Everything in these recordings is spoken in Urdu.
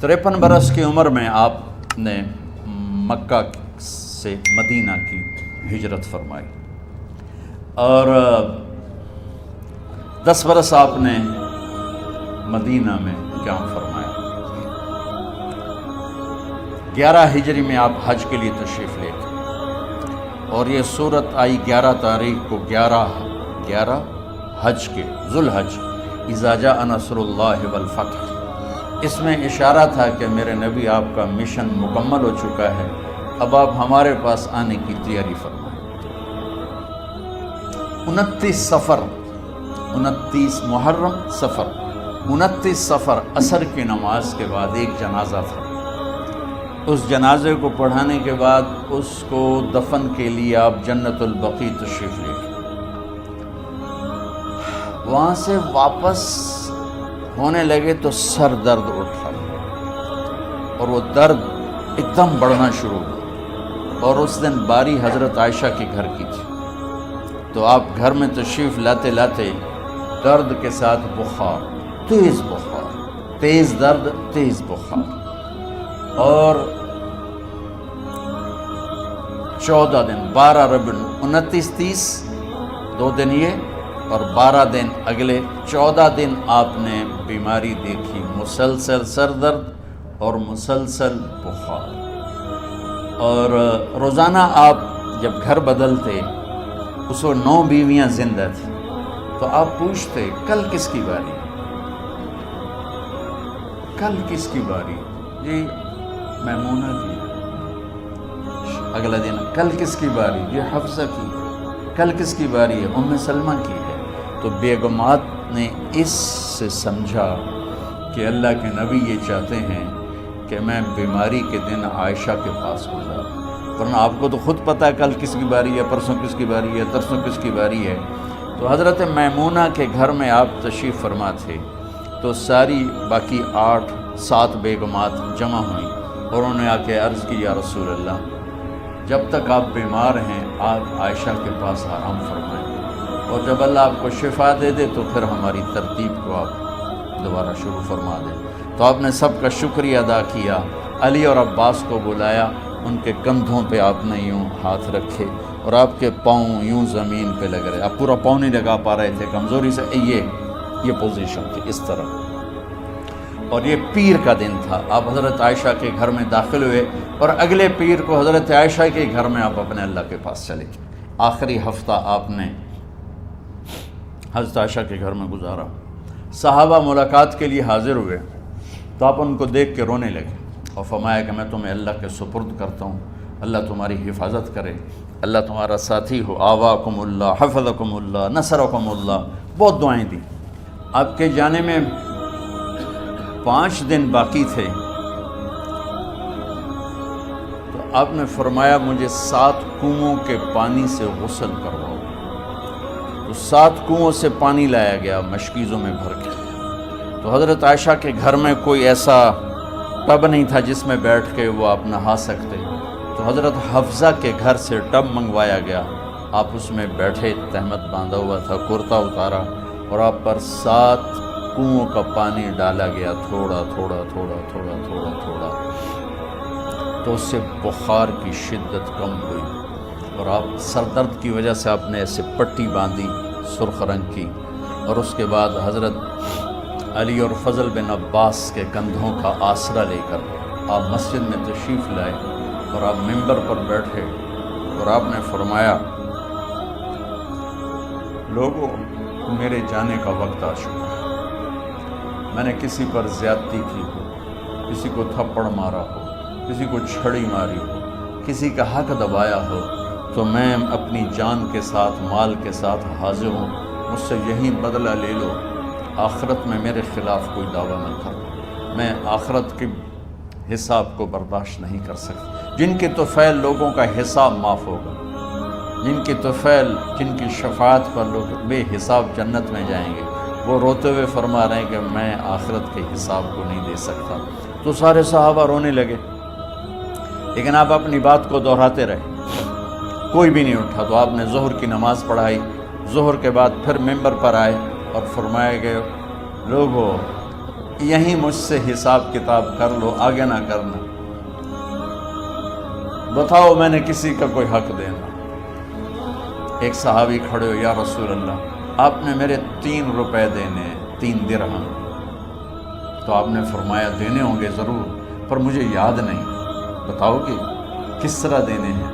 53 برس کی عمر میں آپ نے مکہ سے مدینہ کی ہجرت فرمائی اور 10 برس آپ نے مدینہ میں قیام فرمایا۔ 11 ہجری میں آپ حج کے لیے تشریف لے گئے اور یہ صورت آئی 11 تاریخ کو 11 حج کے ذوالحج، اذا جاء نصر اللہ والفتح۔ اس میں اشارہ تھا کہ میرے نبی آپ کا مشن مکمل ہو چکا ہے، اب آپ ہمارے پاس آنے کی تیاری فرمائیں۔ 29 محرم صفر 29 صفر عصر کی نماز کے بعد ایک جنازہ تھا۔ اس جنازے کو پڑھانے کے بعد اس کو دفن کے لیے آپ جنت البقیع تشریف لے گئے۔ وہاں سے واپس ہونے لگے تو سر درد اٹھا اور وہ درد ایک دم بڑھنا شروع ہوا، اور اس دن باری حضرت عائشہ کے گھر کی تھی، تو آپ گھر میں تشریف لاتے لاتے درد کے ساتھ بخار، تیز درد، تیز بخار، اور 14 دن 12 ربیع 29 30 2 دن یہ اور 12 دن اگلے 14 دن آپ نے بیماری دیکھی، مسلسل سر درد اور مسلسل بخار۔ اور روزانہ آپ جب گھر بدلتے، اس وقت 9 بیویاں زندہ تھیں، تو آپ پوچھتے کل کس کی باری، کل کس کی باری؟ جی میمونہ کی۔ اگلا دن کل کس کی باری؟ جی حفصہ کی۔ کل کس کی باری ہے؟ ام سلمہ کی ہے۔ تو بیگمات نے اس سے سمجھا کہ اللہ کے نبی یہ چاہتے ہیں کہ میں بیماری کے دن عائشہ کے پاس گزاروں، ورنہ آپ کو تو خود پتہ ہے کل کس کی باری ہے، پرسوں کس کی باری ہے، ترسوں کس کی باری ہے۔ تو حضرت میمونہ کے گھر میں آپ تشریف فرما تھے، تو ساری باقی 7 بیگمات جمع ہوئیں اور انہوں نے آ کے عرض کی، یا رسول اللہ، جب تک آپ بیمار ہیں آپ عائشہ کے پاس آرام فرمائیں، اور جب اللہ آپ کو شفا دے دے تو پھر ہماری ترتیب کو آپ دوبارہ شروع فرما دیں۔ تو آپ نے سب کا شکریہ ادا کیا، علی اور عباس کو بلایا، ان کے کندھوں پہ آپ نے یوں ہاتھ رکھے اور آپ کے پاؤں یوں زمین پہ لگ رہے، آپ پورا پاؤں نہیں لگا پا رہے تھے کمزوری سے، یہ پوزیشن تھی اس طرح۔ اور یہ پیر کا دن تھا، آپ حضرت عائشہ کے گھر میں داخل ہوئے اور اگلے پیر کو حضرت عائشہ کے گھر میں آپ اپنے اللہ کے پاس چلے۔ آخری ہفتہ آپ نے حضرت عائشہ کے گھر میں گزارا۔ صحابہ ملاقات کے لیے حاضر ہوئے تو آپ ان کو دیکھ کے رونے لگے اور فرمایا کہ میں تمہیں اللہ کے سپرد کرتا ہوں، اللہ تمہاری حفاظت کرے، اللہ تمہارا ساتھی ہو، آواکم اللہ، حفظکم اللہ، نصرکم اللہ، بہت دعائیں دی۔ آپ کے جانے میں 5 دن باقی تھے، تو آپ نے فرمایا مجھے 7 کنوؤں کے پانی سے غسل کرواؤ۔ تو 7 کنوؤں سے پانی لایا گیا مشکیزوں میں بھر کے۔ تو حضرت عائشہ کے گھر میں کوئی ایسا ٹب نہیں تھا جس میں بیٹھ کے وہ آپ نہا سکتے، تو حضرت حفصہ کے گھر سے ٹب منگوایا گیا، آپ اس میں بیٹھے، تہمت باندھا ہوا تھا، کرتا اتارا اور آپ پر 7 کنوؤں کا پانی ڈالا گیا، تھوڑا تھوڑا تھوڑا تھوڑا تھوڑا تھوڑا، تو اس سے بخار کی شدت کم ہوئی اور آپ سر درد کی وجہ سے آپ نے ایسے پٹی باندھی سرخ رنگ کی، اور اس کے بعد حضرت علی اور فضل بن عباس کے کندھوں کا آسرا لے کر آپ مسجد میں تشریف لائے اور آپ ممبر پر بیٹھے اور آپ نے فرمایا، لوگوں میرے جانے کا وقت آ چکا ہے، میں نے کسی پر زیادتی کی ہو، کسی کو تھپڑ مارا ہو، کسی کو چھڑی ماری ہو، کسی کا حق دبایا ہو، تو میں اپنی جان کے ساتھ، مال کے ساتھ حاضر ہوں، مجھ سے یہی بدلہ لے لو، آخرت میں میرے خلاف کوئی دعویٰ نہ کرو، میں آخرت کے حساب کو برداشت نہیں کر سکتا۔ جن کے طفیل لوگوں کا حساب معاف ہوگا، جن کی طفیل، جن کی شفاعت پر لوگ بے حساب جنت میں جائیں گے، وہ روتے ہوئے فرما رہے ہیں کہ میں آخرت کے حساب کو نہیں دے سکتا۔ تو سارے صحابہ رونے لگے، لیکن آپ اپنی بات کو دہراتے رہے، کوئی بھی نہیں اٹھا۔ تو آپ نے ظہر کی نماز پڑھائی، ظہر کے بعد پھر ممبر پر آئے اور فرمایا کہ لوگوں یہیں مجھ سے حساب کتاب کر لو، آگے نہ کرنا، بتاؤ میں نے کسی کا کوئی حق دینا۔ ایک صحابی کھڑے ہو، یا رسول اللہ آپ نے میرے 3 روپے دینے ہیں، 3 درہم۔ تو آپ نے فرمایا دینے ہوں گے ضرور، پر مجھے یاد نہیں، بتاؤ گے کس طرح دینے ہیں؟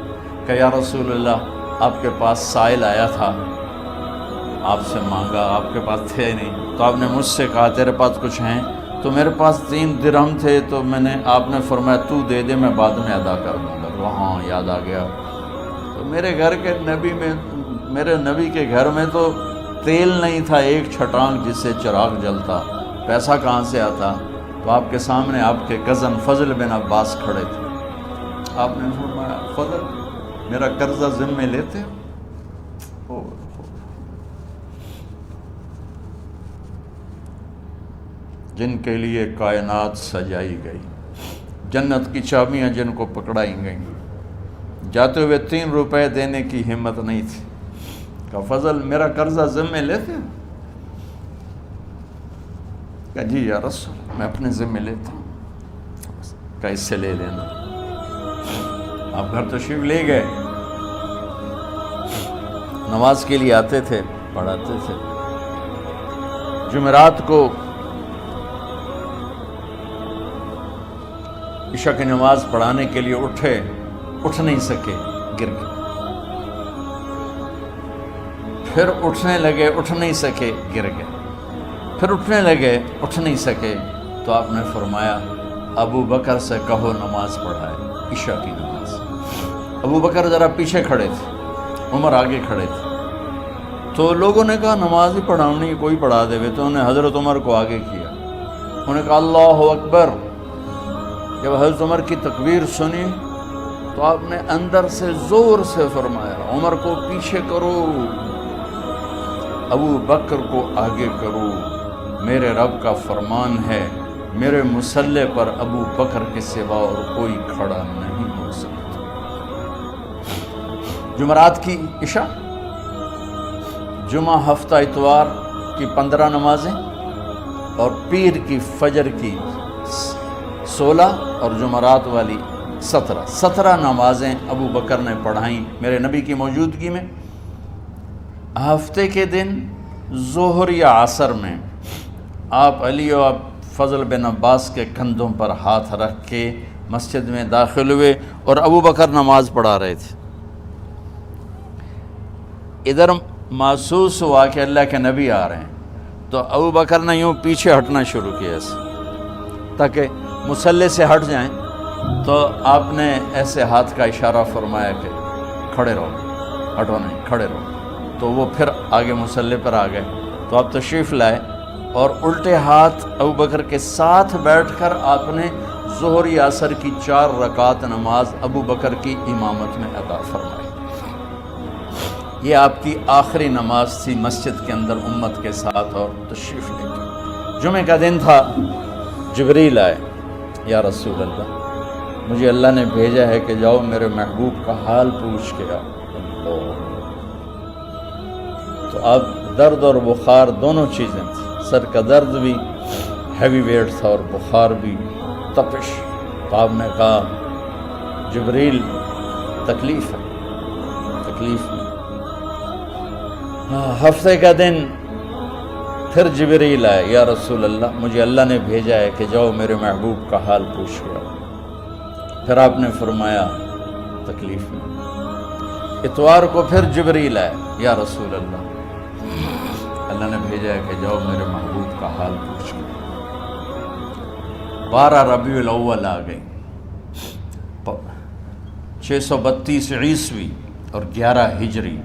کہ یا رسول اللہ آپ کے پاس سائل آیا تھا، آپ سے مانگا، آپ کے پاس تھے نہیں، تو آپ نے مجھ سے کہا تیرے پاس کچھ ہیں؟ تو میرے پاس 3 درہم تھے، تو آپ نے فرمایا تو دے دے، میں بعد میں ادا کر دوں گا۔ وہاں یاد آ گیا، تو میرے گھر کے میرے نبی کے گھر میں تو تیل نہیں تھا، ایک چھٹانگ جس سے چراغ جلتا، پیسہ کہاں سے آتا؟ تو آپ کے سامنے آپ کے کزن فضل بن عباس کھڑے تھے، آپ نے فرمایا فضل میرا قرضہ ذمے لیتے ہو؟ جن کے لیے کائنات سجائی گئی، جنت کی چابیاں جن کو پکڑائی گئیں، جاتے ہوئے 3 روپے دینے کی ہمت نہیں تھی، کہا فضل میرا قرضہ ذمے لیتے ہیں؟ کہا جی یا رسول میں اپنے ذمے لیتا ہوں۔ کہا اس سے لے لینا۔ آپ گھر تشریف لے گئے، نماز کے لیے آتے تھے، پڑھاتے تھے۔ جمعرات کو عشاء کی نماز پڑھانے کے لیے اٹھ نہیں سکے، گر گئے، پھر اٹھنے لگے، اٹھ نہیں سکے، گر گئے، پھر اٹھنے لگے، اٹھ نہیں سکے، تو آپ نے فرمایا ابو بکر سے کہو نماز پڑھائے، عشاء کی نماز۔ ابو بکر ذرا پیچھے کھڑے تھے، عمر آگے کھڑے تھے، تو لوگوں نے کہا نماز ہی پڑھانی، کوئی پڑھا دے، تو انہوں نے حضرت عمر کو آگے کیا، انہوں نے کہا اللہ اکبر۔ جب حضرت عمر کی تکبیر سنی تو آپ نے اندر سے زور سے فرمایا عمر کو پیچھے کرو، ابو بکر کو آگے کرو، میرے رب کا فرمان ہے میرے مصلی پر ابو بکر کے سوا اور کوئی کھڑا نہیں ہو سکتا۔ جمعرات کی عشاء، جمعہ ہفتہ اتوار کی 15 نمازیں اور پیر کی فجر کی 16 اور جمعرات والی 17 نمازیں ابو بکر نے پڑھائیں میرے نبی کی موجودگی میں۔ ہفتے کے دن ظہر یا عصر میں آپ علی و فضل بن عباس کے کندھوں پر ہاتھ رکھ کے مسجد میں داخل ہوئے اور ابو بکر نماز پڑھا رہے تھے۔ ادھر محسوس ہوا کہ اللہ کے نبی آ رہے ہیں، تو ابو بکر نے یوں پیچھے ہٹنا شروع کیا ایسے تاکہ مصلی سے ہٹ جائیں، تو آپ نے ایسے ہاتھ کا اشارہ فرمایا کہ کھڑے رہو، ہٹو نہیں، کھڑے رہو، تو وہ پھر آگے مصلی پر آ گئے۔ تو آپ تشریف لائے اور الٹے ہاتھ ابو بکر کے ساتھ بیٹھ کر آپ نے ظہر یا عصر کی 4 رکعت نماز ابو بکر کی امامت میں ادا فرمائی۔ یہ آپ کی آخری نماز تھی مسجد کے اندر امت کے ساتھ اور تشریف لے کے۔ جمعہ کا دن تھا، جبریل آئے، یا رسول اللہ مجھے اللہ نے بھیجا ہے کہ جاؤ میرے محبوب کا حال پوچھ کے آؤ۔ تو اب درد اور بخار دونوں چیزیں تھیں، سر کا درد بھی ہیوی ویٹ تھا اور بخار بھی، تپش۔ تو آپ نے کہا جبریل تکلیف ہے، تکلیف میں۔ ہفتے کا دن پھر جبریل آئے، یا رسول اللہ مجھے اللہ نے بھیجا ہے کہ جاؤ میرے محبوب کا حال پوچھ کے آؤ۔ پھر آپ نے فرمایا تکلیف میں۔ اتوار کو پھر جبریل آئے، یا رسول اللہ اللہ نے بھیجا ہے کہ جاؤ میرے محبوب کا حال پوچھ کے آؤ۔ 12 ربیع الاول آ گئی، 632 عیسوی اور 11 ہجری،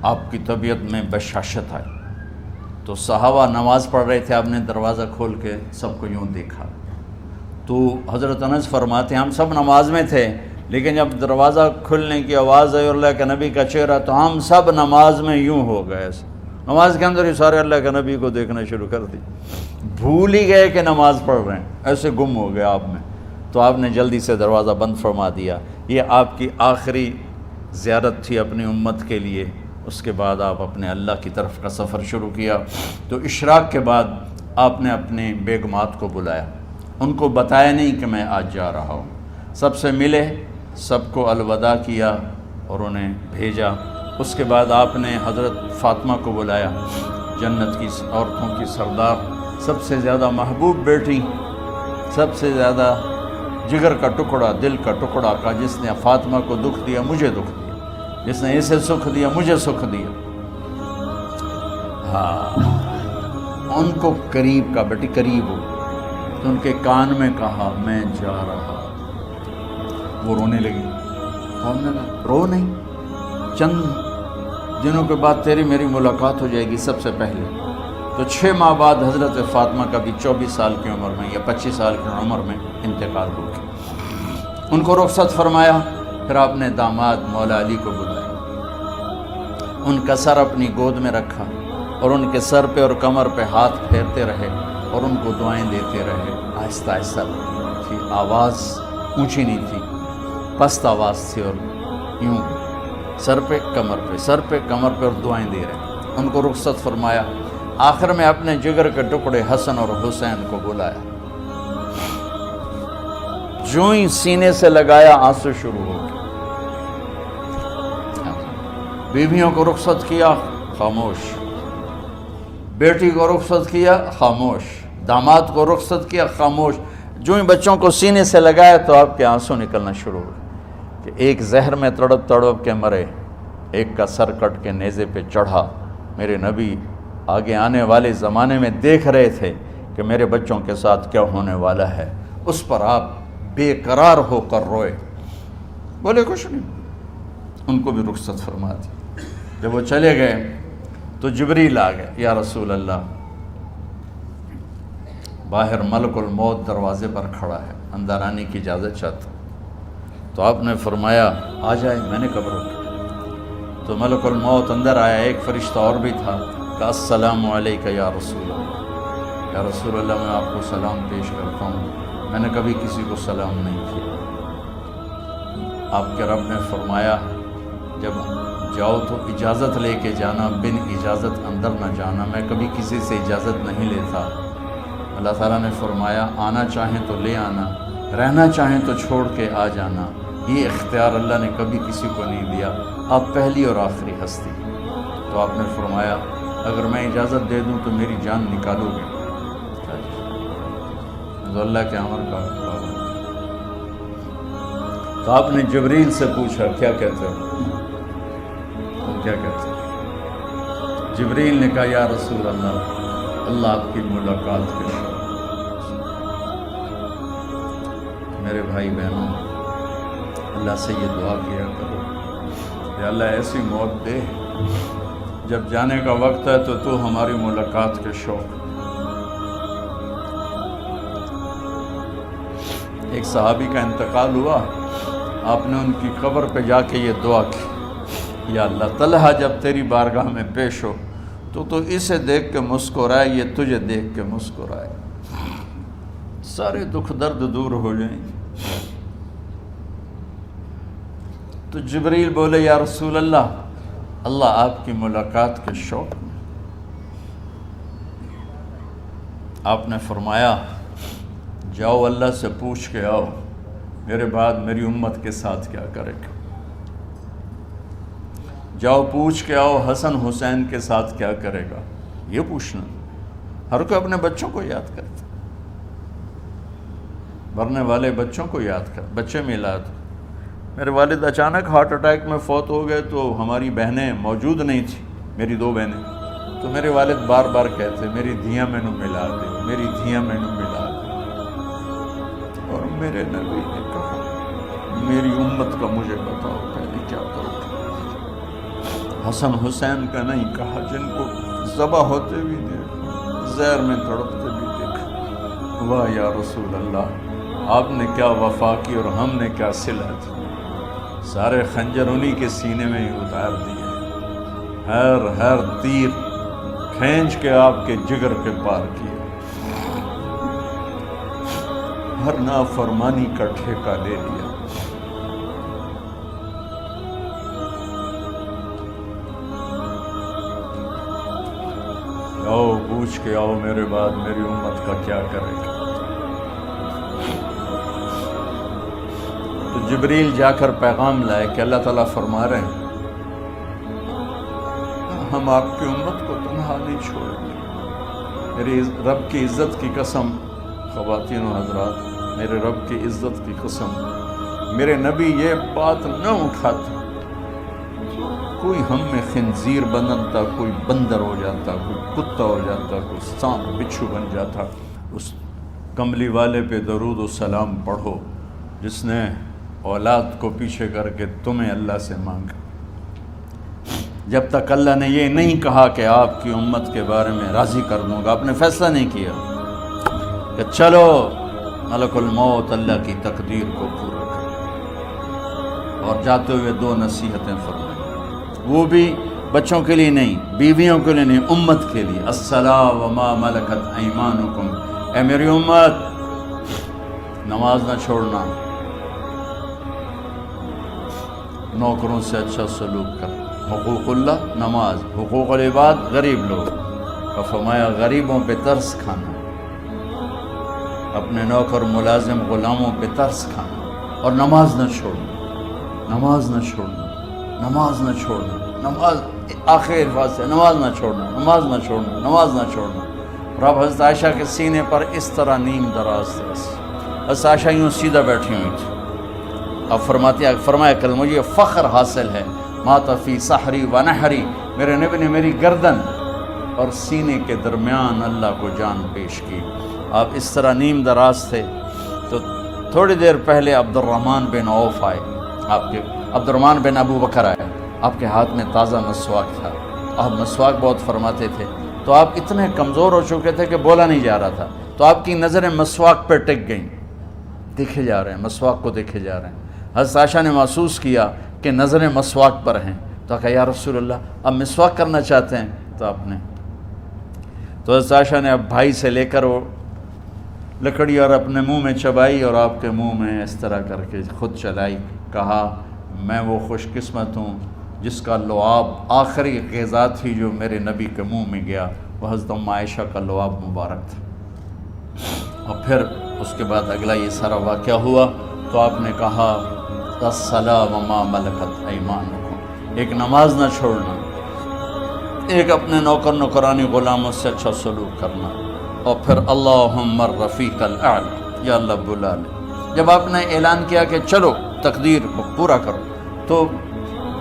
آپ کی طبیعت میں بشاشت آئی۔ تو صحابہ نماز پڑھ رہے تھے، آپ نے دروازہ کھول کے سب کو یوں دیکھا، تو حضرت انس فرماتے ہیں ہم سب نماز میں تھے، لیکن جب دروازہ کھلنے کی آواز آئی اور اللہ کے نبی کا چہرہ، تو ہم سب نماز میں یوں ہو گئے، نماز کے اندر ہی سارے اللہ کے نبی کو دیکھنا شروع کر دی، بھول ہی گئے کہ نماز پڑھ رہے ہیں، ایسے گم ہو گئے آپ میں۔ تو آپ نے جلدی سے دروازہ بند فرما دیا۔ یہ آپ کی آخری زیارت تھی اپنی امت کے لیے۔ اس کے بعد آپ اپنے اللہ کی طرف کا سفر شروع کیا۔ تو اشراق کے بعد آپ نے اپنی بیگمات کو بلایا، ان کو بتایا نہیں کہ میں آج جا رہا ہوں، سب سے ملے، سب کو الوداع کیا اور انہیں بھیجا۔ اس کے بعد آپ نے حضرت فاطمہ کو بلایا، جنت کی عورتوں کی سردار، سب سے زیادہ محبوب بیٹی، سب سے زیادہ جگر کا ٹکڑا، دل کا ٹکڑا کا، جس نے فاطمہ کو دکھ دیا مجھے دکھ دیا، جس نے اسے سکھ دیا مجھے سکھ دیا۔ ہاں، ان کو قریب کا، بیٹی قریب ہو، تو ان کے کان میں کہا میں جا رہا۔ وہ رونے لگی، ہم نے کہا رو نہیں، چند دنوں کے بعد تیری میری ملاقات ہو جائے گی سب سے پہلے۔ تو 6 ماہ بعد حضرت فاطمہ کا بھی 24 سال کی عمر میں یا 25 سال کی عمر میں انتقال ہو گیا۔ ان کو رخصت فرمایا، پھر آپ نے داماد مولا علی کو بلایا، ان کا سر اپنی گود میں رکھا اور ان کے سر پہ اور کمر پہ ہاتھ پھیرتے رہے اور ان کو دعائیں دیتے رہے۔ آہستہ آہستہ تھی، آواز اونچی نہیں تھی، پست آواز تھی، اور یوں سر پہ کمر پہ، سر پہ کمر پہ، اور دعائیں دے رہے۔ ان کو رخصت فرمایا، آخر میں اپنے جگر کے ٹکڑے حسن اور حسین کو بلایا، جو ہی سینے سے لگایا آنسو شروع ہو گئے۔ بیویوں کو رخصت کیا، خاموش، بیٹی کو رخصت کیا، خاموش، داماد کو رخصت کیا، خاموش۔ جو ہی بچوں کو سینے سے لگایا تو آپ کے آنسو نکلنا شروع ہوئے کہ ایک زہر میں تڑپ تڑپ کے مرے، ایک کا سر کٹ کے نیزے پہ چڑھا۔ میرے نبی آگے آنے والے زمانے میں دیکھ رہے تھے کہ میرے بچوں کے ساتھ کیا ہونے والا ہے، اس پر آپ بے قرار ہو کر روئے، بولے کچھ نہیں۔ ان کو بھی رخصت فرما دی۔ جب وہ چلے گئے تو جبریل آ گئے، یا رسول اللہ، باہر ملک الموت دروازے پر کھڑا ہے، اندر آنے کی اجازت چاہتا۔ تو آپ نے فرمایا آ جائے، میں نے کب روکا؟ تو ملک الموت اندر آیا، ایک فرشتہ اور بھی تھا، کہا السلام علیکہ یا رسول اللہ، یا رسول اللہ میں آپ کو سلام پیش کرتا ہوں، میں نے کبھی کسی کو سلام نہیں کیا۔ آپ کے رب نے فرمایا جب جاؤ تو اجازت لے کے جانا، بن اجازت اندر نہ جانا، میں کبھی کسی سے اجازت نہیں لیتا۔ اللہ تعالیٰ نے فرمایا آنا چاہیں تو لے آنا، رہنا چاہیں تو چھوڑ کے آ جانا، یہ اختیار اللہ نے کبھی کسی کو نہیں دیا، آپ پہلی اور آخری ہستی۔ تو آپ نے فرمایا اگر میں اجازت دے دوں تو میری جان نکالو گے؟ تو اللہ کے امر کا پابند۔ تو آپ نے جبریل سے پوچھا کیا کہتے ہو؟ تم کیا کہتے ہو؟ جبریل نے کہا یا رسول اللہ، اللہ آپ کی ملاقات کے شوق۔ میرے بھائی بہنوں، اللہ سے یہ دعا کیا کرو کہ اللہ ایسی موت دے جب جانے کا وقت ہے تو ہماری ملاقات کے شوق۔ ایک صحابی کا انتقال ہوا، آپ نے ان کی قبر پہ جا کے یہ دعا کی، یا اللہ طلحہ جب تیری بارگاہ میں پیش ہو تو اسے دیکھ کے مسکرائے، یہ تجھے دیکھ کے مسکرائے، سارے دکھ درد دور ہو جائیں۔ تو جبریل بولے یا رسول اللہ، اللہ آپ کی ملاقات کے شوق میں۔ آپ نے فرمایا جاؤ اللہ سے پوچھ کے آؤ میرے بعد میری امت کے ساتھ کیا کرے گا، جاؤ پوچھ کے آؤ حسن حسین کے ساتھ کیا کرے گا۔ یہ پوچھنا، ہر کوئی اپنے بچوں کو یاد کرتا، مرنے والے بچوں کو یاد کر، بچے میلاد۔ میرے والد اچانک ہارٹ اٹیک میں فوت ہو گئے تو ہماری بہنیں موجود نہیں تھیں، میری 2 بہنیں، تو میرے والد بار بار کہتے میری دھیاں میں نو ملا دے، میری دھیاں میں نو ملا دے۔ اور میرے نبی نے کہا میری امت کا مجھے بتاؤ پہلے کیا کرو۔ حسن حسین کا نہیں کہا، جن کو ذبح ہوتے بھی دیکھا، زہر میں تڑپتے بھی دیکھا۔ واہ یا رسول اللہ، آپ نے کیا وفا کی اور ہم نے کیا صلہ دی، سارے خنجر انہی کے سینے میں ہی اتار دیے، ہر تیر کھینچ کے آپ کے جگر کے پار کیا، ہر نافرمانی کا ٹھیکہ لے لیا۔ آؤ پوچھ کے آؤ میرے بعد میری امت کا کیا کرے گا۔ تو جبریل جا کر پیغام لائے کہ اللہ تعالیٰ فرما رہے ہیں ہم آپ کی امت کو تنہا نہیں چھوڑیں گے۔ میرے رب کی عزت کی قسم، خواتین و حضرات، میرے رب کی عزت کی قسم، میرے نبی یہ بات نہ اٹھاتے کوئی ہم میں خنزیر بنتا، کوئی بندر ہو جاتا، کوئی کتا ہو جاتا، کوئی سانپ بچھو بن جاتا۔ اس کملی والے پہ درود و سلام پڑھو جس نے اولاد کو پیچھے کر کے تمہیں اللہ سے مانگا۔ جب تک اللہ نے یہ نہیں کہا کہ آپ کی امت کے بارے میں راضی کر دوں گا، آپ نے فیصلہ نہیں کیا کہ چلو ملک الموت اللہ کی تقدیر کو پورا کرے، اور جاتے ہوئے دو نصیحتیں فرمائیں، وہ بھی بچوں کے لیے نہیں، بیویوں کے لیے نہیں، امت کے لیے۔ الصلاۃ وما ملکت ایمانکم، اے میری امت نماز نہ چھوڑنا، نوکروں سے اچھا سلوک کر، حقوق اللہ نماز، حقوق العباد غریب لوگ، اور فرمایا غریبوں پہ ترس کھانا، اپنے نوکر ملازم غلاموں پہ ترس کھانا، اور نماز نہ چھوڑنا، نماز نہ چھوڑنا، نماز نہ چھوڑنا، نماز آخر الفاظ سے نماز نہ چھوڑنا، نماز نہ چھوڑنا، نماز نہ چھوڑنا۔ اور اب حضرت عائشہ کے سینے پر اس طرح نیم دراز تھا، حضرت عائشہ یوں سیدھا بیٹھی ہوئی تھی۔ اب فرمایا کل مجھے فخر حاصل ہے، مات فی سحری و نحری، میرے نبی نے میری گردن اور سینے کے درمیان اللہ کو جان پیش کی۔ آپ اس طرح نیم دراز تھے تو تھوڑی دیر پہلے عبد الرحمن بن عوف آئے، آپ کے عبد الرحمن بن ابو بکر آئے، آپ کے ہاتھ میں تازہ مسواک تھا، آپ مسواک بہت فرماتے تھے، تو آپ اتنے کمزور ہو چکے تھے کہ بولا نہیں جا رہا تھا، تو آپ کی نظریں مسواک پہ ٹک گئیں، دیکھے جا رہے ہیں، مسواک کو دیکھے جا رہے ہیں۔ حضرت عائشہ نے محسوس کیا کہ نظریں مسواک پر ہیں، تو کہا یا رسول اللہ اب مسواک کرنا چاہتے ہیں، تو آپ نے تو حضرت عائشہ نے اب بھائی سے لے کر وہ لکڑی اور اپنے منہ میں چبائی اور آپ کے منہ میں اس طرح کر کے خود چلائی، کہا میں وہ خوش قسمت ہوں جس کا لعاب آخری غذا تھی جو میرے نبی کے منہ میں گیا، وہ حضرت ام عائشہ کا لعاب مبارک تھا۔ اور پھر اس کے بعد اگلا یہ سارا واقعہ ہوا، تو آپ نے کہا الصلاۃ وما ملکت ایمانکم، ایک نماز نہ چھوڑنا، ایک اپنے نوکر نوکرانی غلاموں سے اچھا سلوک کرنا، اور پھر اللہم الرفیق الاعلی، یا اللہ بلا لے۔ جب آپ نے اعلان کیا کہ چلو تقدیر پورا کرو، تو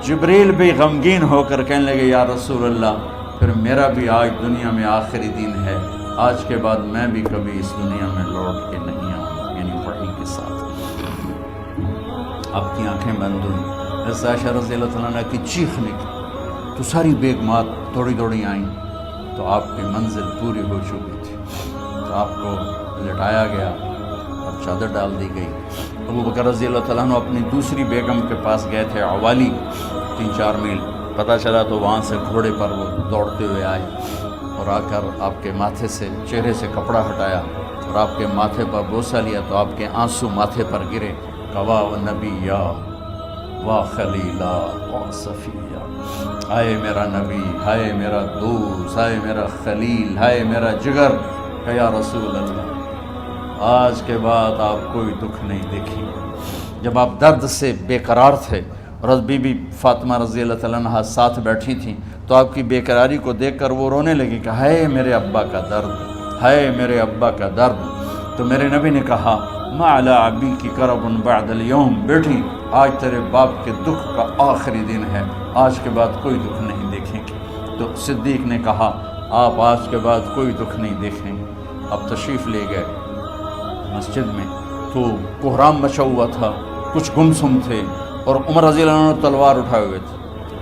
جبریل بھی غمگین ہو کر کہنے لگے یا رسول اللہ پھر میرا بھی آج دنیا میں آخری دن ہے، آج کے بعد میں بھی کبھی اس دنیا میں لوٹ کے نہیں آؤں، یعنی وحی کے ساتھ۔ آپ کی آنکھیں بند ہوئیں، حضرت عائشہ رضی اللہ عنہا کی چیخ نکلی، تو ساری بیگمات دوڑی آئیں، تو آپ کی منزل پوری ہو چکی تھی، تو آپ کو لٹایا گیا اور چادر ڈال دی گئی۔ ابو بکر رضی اللہ تعالیٰ عنہ اپنی دوسری بیگم کے پاس گئے تھے، عوالی، 3-4 میل، پتہ چلا تو وہاں سے گھوڑے پر وہ دوڑتے ہوئے آئے اور آ کر آپ کے ماتھے سے چہرے سے کپڑا ہٹایا اور آپ کے ماتھے پر بوسہ لیا، تو آپ کے آنسو ماتھے پر گرے، کوا و نبیّا و خلیلا و صفیہ، ہائے میرا نبی، ہائے میرا دوست، ہائے میرا خلیل، ہائے میرا جگر، کہ یا رسول اللہ آج کے بعد آپ کوئی دکھ نہیں دیکھی۔ جب آپ درد سے بے قرار تھے اور بی بی فاطمہ رضی اللہ تعالیٰ عنہ ساتھ بیٹھی تھیں، تو آپ کی بے قراری کو دیکھ کر وہ رونے لگی کہ ہائے میرے ابا کا درد، ہائے میرے ابا کا درد۔ تو میرے نبی نے کہا ما علی ابی کی کرب بعد اليوم، بیٹی آج تیرے باپ کے دکھ کا آخری دن ہے، آج کے بعد کوئی دکھ نہیں دیکھیں گے۔ تو صدیق نے کہا آپ آج کے بعد کوئی دکھ نہیں دیکھیں گے۔ اب تشریف لے گئے مسجد میں، تو کوہرام مچا ہوا تھا، کچھ گمسم تھے، اور عمر رضی اللہ عنہ تلوار اٹھائے ہوئے تھے،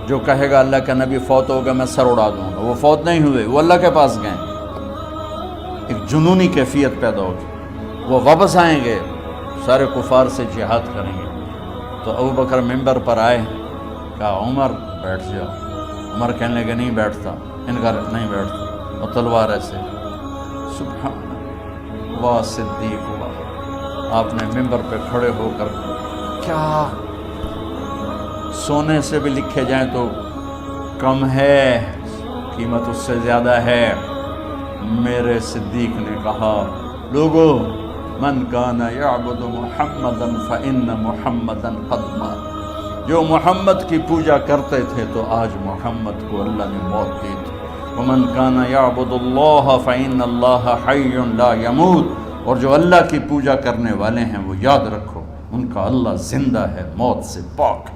جو کہے گا اللہ کا نبی فوت ہوگا میں سر اڑا دوں گا، وہ فوت نہیں ہوئے، وہ اللہ کے پاس گئے۔ ایک جنونی کیفیت پیدا ہوگی، وہ واپس آئیں گے، سارے کفار سے جہاد کریں گے۔ تو ابو بکر ممبر پر آئے، کہا عمر بیٹھ جاؤ۔ عمر کہنے لگے نہیں بیٹھتا، انکار نہیں بیٹھتا، اور تلوار ایسے، سبحان اللہ، واہ صدیق ہوا۔ آپ نے ممبر پہ کھڑے ہو کر کیا سونے سے بھی لکھے جائیں تو کم ہے، قیمت اس سے زیادہ ہے، میرے صدیق نے کہا لوگو من کان یعبد محمدا فإن محمدا قد مات، جو محمد کی پوجا کرتے تھے تو آج محمد کو اللہ نے موت دی تھی۔ ومن کان یعبد اللہ فإن اللہ حی لا یموت، اور جو اللہ کی پوجا کرنے والے ہیں وہ یاد رکھو ان کا اللہ زندہ ہے، موت سے پاک۔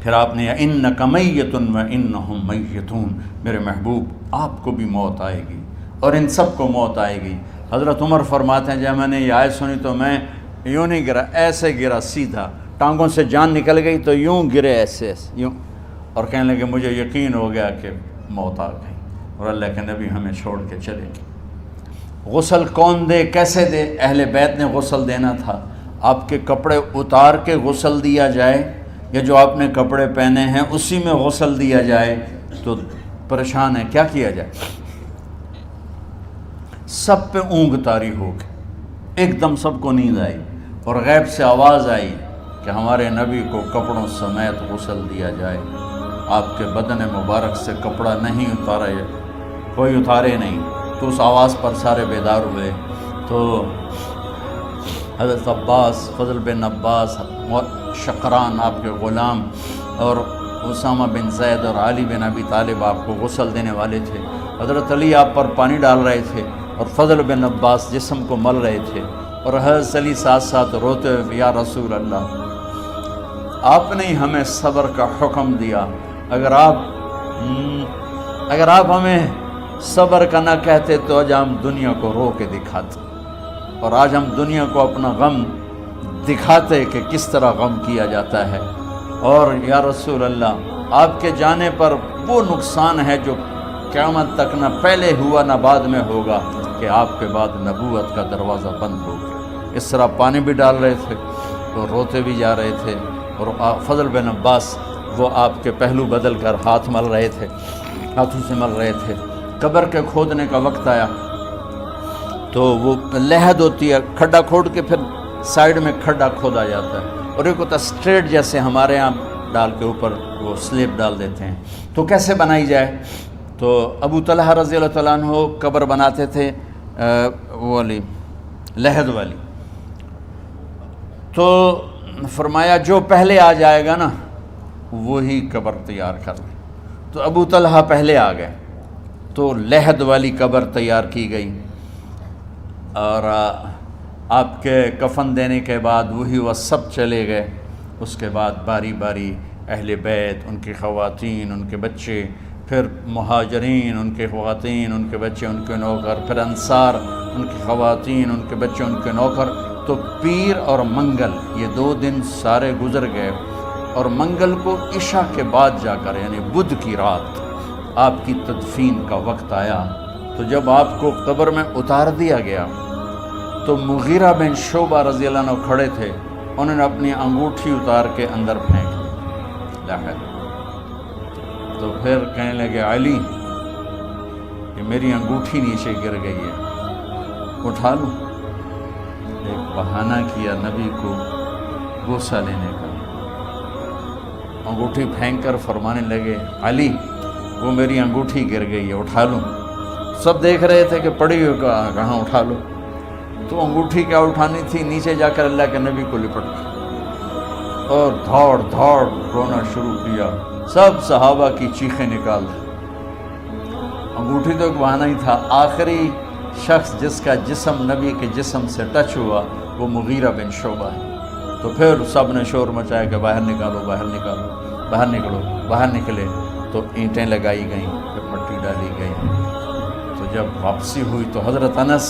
پھر آپ نے انک میت وانہم میتون، میرے محبوب آپ کو بھی موت آئے گی اور ان سب کو موت آئے گی۔ حضرت عمر فرماتے ہیں جب میں نے یہ آیت سنی تو میں یوں نہیں گرا، ایسے گرا سیدھا، ٹانگوں سے جان نکل گئی تو یوں گرے ایسے یوں، اور کہنے لگے مجھے یقین ہو گیا کہ موت آ گئی اور اللہ کے نبی ہمیں چھوڑ کے چلے گئے۔ غسل کون دے، کیسے دے؟ اہل بیت نے غسل دینا تھا۔ آپ کے کپڑے اتار کے غسل دیا جائے یا جو آپ نے کپڑے پہنے ہیں اسی میں غسل دیا جائے تو پریشان ہے، کیا کیا جائے؟ سب پہ اونگ طاری ہو گئی، ایک دم سب کو نیند آئی اور غیب سے آواز آئی کہ ہمارے نبی کو کپڑوں سمیت غسل دیا جائے۔ آپ کے بدن مبارک سے کپڑا نہیں اتارا، کوئی اتارے نہیں، تو اس آواز پر سارے بیدار ہوئے۔ تو حضرت عباس، فضل بن عباس، شقران آپ کے غلام، اور اسامہ بن زید اور علی بن ابی طالب آپ کو غسل دینے والے تھے۔ حضرت علی آپ پر پانی ڈال رہے تھے اور فضل بن عباس جسم کو مل رہے تھے، اور حضرت علی ساتھ ساتھ روتے ہوئے یا رسول اللہ آپ نے ہی ہمیں صبر کا حکم دیا، اگر آپ ہمیں صبر کا نہ کہتے تو آج ہم دنیا کو رو کے دکھاتے، اور آج ہم دنیا کو اپنا غم دکھاتے کہ کس طرح غم کیا جاتا ہے۔ اور یا رسول اللہ آپ کے جانے پر وہ نقصان ہے جو قیامت تک نہ پہلے ہوا نہ بعد میں ہوگا کہ آپ کے بعد نبوت کا دروازہ بند ہو گیا۔ اس طرح پانی بھی ڈال رہے تھے تو روتے بھی جا رہے تھے، اور فضل بن عباس وہ آپ کے پہلو بدل کر ہاتھ مل رہے تھے، ہاتھوں سے مل رہے تھے۔ قبر کے کھودنے کا وقت آیا تو وہ لحد ہوتی ہے، کھڈا کھود کے پھر سائیڈ میں کھڈا کھودا جاتا ہے، اور ایک ہوتا اسٹریٹ جیسے ہمارے ہاں ڈال کے اوپر وہ سلیب ڈال دیتے ہیں۔ تو کیسے بنائی جائے؟ تو ابو طلحہ رضی اللہ تعالیٰ عنہ قبر بناتے تھے وہ والی لحد والی، تو فرمایا جو پہلے آ جائے گا نا وہی قبر تیار کر لے۔ تو ابو طلحہ پہلے آ گئے تو لحد والی قبر تیار کی گئی، اور آپ کے کفن دینے کے بعد وہی وہ سب چلے گئے۔ اس کے بعد باری باری اہل بیت، ان کی خواتین، ان کے بچے، پھر مہاجرین، ان کے خواتین، ان کے بچے، ان کے نوکر، پھر انصار، ان کی خواتین، ان کے بچے، ان کے نوکر۔ تو پیر اور منگل یہ 2 دن سارے گزر گئے، اور منگل کو عشاء کے بعد جا کر یعنی بدھ کی رات آپ کی تدفین کا وقت آیا۔ تو جب آپ کو قبر میں اتار دیا گیا تو مغیرہ بن شعبہ رضی اللہ عنہ کھڑے تھے، انہوں نے اپنی انگوٹھی اتار کے اندر پھینک دی۔ تو پھر کہنے لگے علی کہ میری انگوٹھی نیچے گر گئی ہے، اٹھا لوں؟ ایک بہانہ کیا نبی کو بوسہ لینے کا، انگوٹھی پھینک کر فرمانے لگے علی وہ میری انگوٹھی گر گئی ہے، اٹھا لوں؟ سب دیکھ رہے تھے کہ پڑی ہو کہاں، اٹھا لو۔ تو انگوٹھی کیا اٹھانی تھی، نیچے جا کر اللہ کے نبی کو لپٹ گئی اور دھاڑ دھاڑ رونا شروع کیا۔ سب صحابہ کی چیخیں نکال دی۔ انگوٹھی تو ایک بہانہ ہی تھا، آخری شخص جس کا جسم نبی کے جسم سے ٹچ ہوا وہ مغیرہ بن شعبہ ہے۔ تو پھر سب نے شور مچایا کہ باہر نکالو، باہر نکالو، باہر نکلو، باہر نکلے۔ تو اینٹیں لگائی گئیں، پھر مٹی ڈالی گئی۔ تو جب واپسی ہوئی تو حضرت انس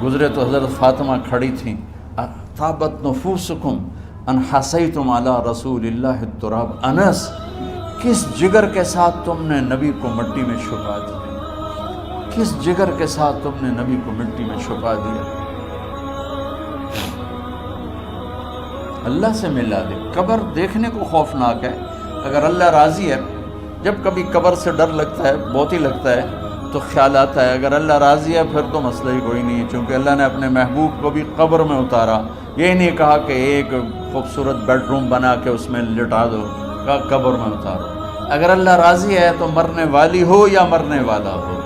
گزرے تو حضرت فاطمہ کھڑی تھیں، طابت نفوسکم ان حسیتم علی رسول اللہ التراب۔ انس کس جگر کے ساتھ تم نے نبی کو مٹی میں چھپا دیا، کس جگر کے ساتھ تم نے نبی کو مٹی میں چھپا دیا۔ اللہ سے ملا دے۔ قبر دیکھنے کو خوفناک ہے، اگر اللہ راضی ہے، جب کبھی قبر سے ڈر لگتا ہے، بہت ہی لگتا ہے، تو خیال آتا ہے اگر اللہ راضی ہے پھر تو مسئلہ ہی کوئی نہیں ہے، چونکہ اللہ نے اپنے محبوب کو بھی قبر میں اتارا۔ یہ نہیں کہا کہ ایک خوبصورت بیڈ روم بنا کے اس میں لٹا دو، کہا قبر میں اتارو۔ اگر اللہ راضی ہے تو مرنے والی ہو یا مرنے والا ہو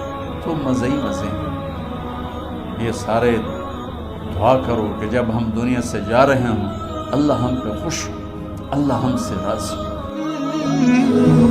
تو مزے ہی مزے ہیں۔ یہ سارے دعا کرو کہ جب ہم دنیا سے جا رہے ہوں اللہ ہم پہ خوش، اللہ ہم سے راضی۔